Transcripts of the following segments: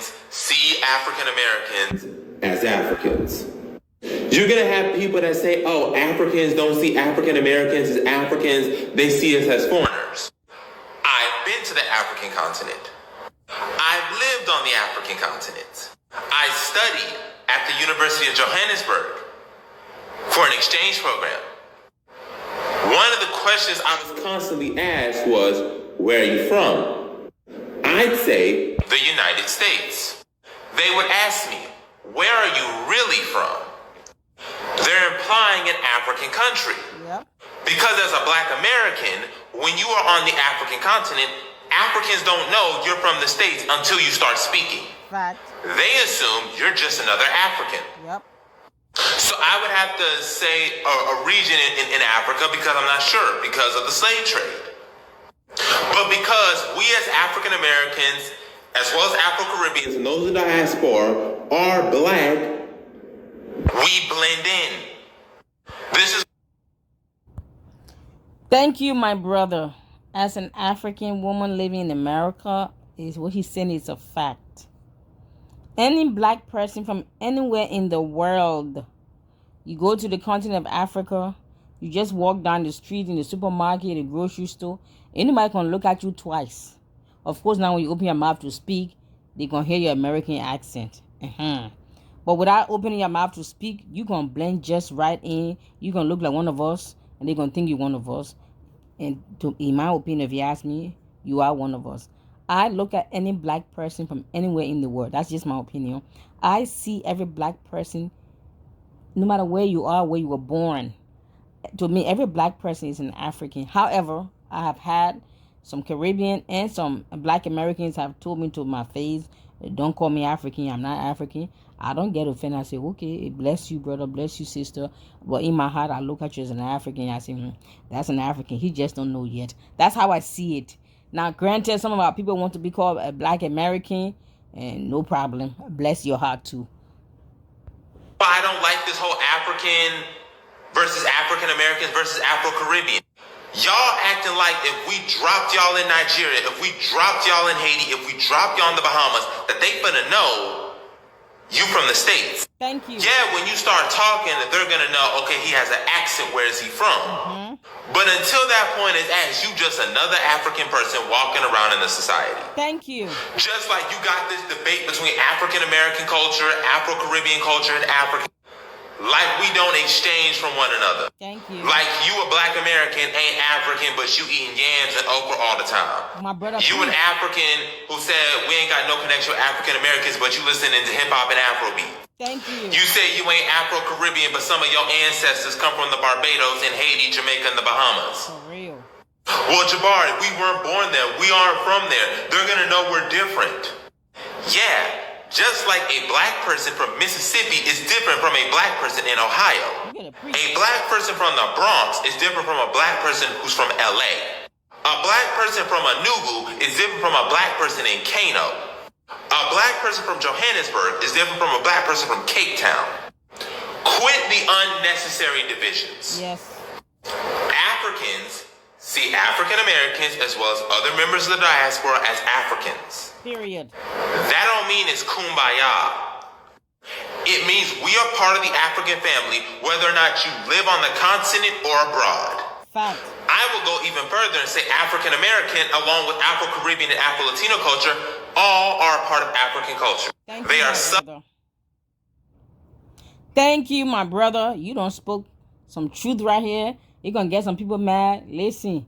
Africans see African Americans as Africans. You're going to have people that say, oh, Africans don't see African Americans as Africans. They see us as foreigners. I've been to the African continent. I've lived on the African continent. I studied at the University of Johannesburg for an exchange program. One of the questions I was constantly asked was, where are you from? I'd say, the United States. They would ask me, where are you really from? They're implying an African country. Yep. Because as a Black American, when you are on the African continent, Africans don't know you're from the States until you start speaking. Right. They assume you're just another African. Yep. So I would have to say a region in Africa because I'm not sure because of the slave trade. But because we as African Americans, as well as Afro-Caribbeans and those in the diaspora are Black, we blend in. This is. Thank you, my brother. As an African woman living in America, is what he's saying is a fact. Any Black person from anywhere in the world, you go to the continent of Africa, you just walk down the street in the supermarket, the grocery store, anybody can look at you twice. Of course, now when you open your mouth to speak, they can hear your American accent. But without opening your mouth to speak, you can blend just right in. You can look like one of us, and they're going to think you're one of us. And in my opinion, if you ask me, you are one of us. I look at any Black person from anywhere in the world. That's just my opinion. I see every Black person, no matter where you are, where you were born. To me, every Black person is an African. However, I have had some Caribbean and some Black Americans have told me to my face, don't call me African, I'm not African. I don't get offended. I say, okay, bless you, brother, bless you, sister. But in my heart, I look at you as an African. I say, that's an African. He just don't know yet. That's how I see it. Now, granted, some of our people want to be called a Black American, and no problem. Bless your heart, too. I don't like this whole African versus African Americans versus Afro-Caribbean. Y'all acting like if we dropped y'all in Nigeria, if we dropped y'all in Haiti, if we dropped y'all in the Bahamas, that they finna know you from the States. Thank you. Yeah, when you start talking, they're gonna know, okay, he has an accent, where is he from? But until that point is asked, you just another African person walking around in the society. Thank you. Just like you got this debate between African American culture, Afro-Caribbean culture, and African. Like we don't exchange from one another. Thank you. Like you a Black American ain't African, but you eating yams and okra all the time. My brother. You an African who said we ain't got no connection with African Americans, but you listening to hip hop and Afrobeat. Thank you. You say you ain't Afro-Caribbean, but some of your ancestors come from the Barbados and Haiti, Jamaica, and the Bahamas. For real. Well, Jabari, we weren't born there. We aren't from there. They're gonna know we're different. Yeah. Just like a Black person from Mississippi is different from a Black person in Ohio. A Black person from the Bronx is different from a Black person who's from LA. A Black person from Enugu is different from a Black person in Kano. A Black person from Johannesburg is different from a Black person from Cape Town. Quit the unnecessary divisions. Yes. Africans see African Americans as well as other members of the diaspora as Africans. Period. That don't mean it's kumbaya. It means we are part of the African family, whether or not you live on the continent or abroad. Fact. I will go even further and say African American, along with Afro-Caribbean and Afro-Latino culture, all are a part of African culture. They are Thank you, my brother. You don't spoke some truth right here. You're gonna get some people mad. Listen,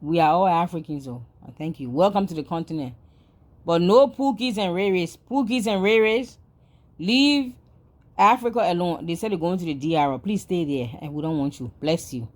we are all Africans, though. Thank you. Welcome to the continent. But no Pookies and Rays. Pookies and Rays, leave Africa alone. They said they're going to the DR. Please stay there. And we don't want you. Bless you.